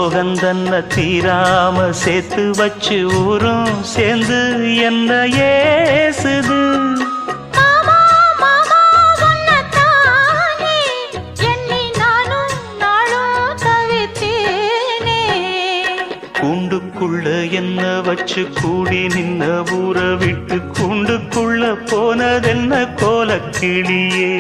சோகந்தன்ன தீராம சேர்த்து வச்சு ஊரும் சேர்ந்து என்ன ஏசுது. கூண்டுக்குள்ள என்ன வச்சு கூடி நின்ன ஊற விட்டு கூண்டுக்குள்ள போனதென்ன கோலக்கிளியே.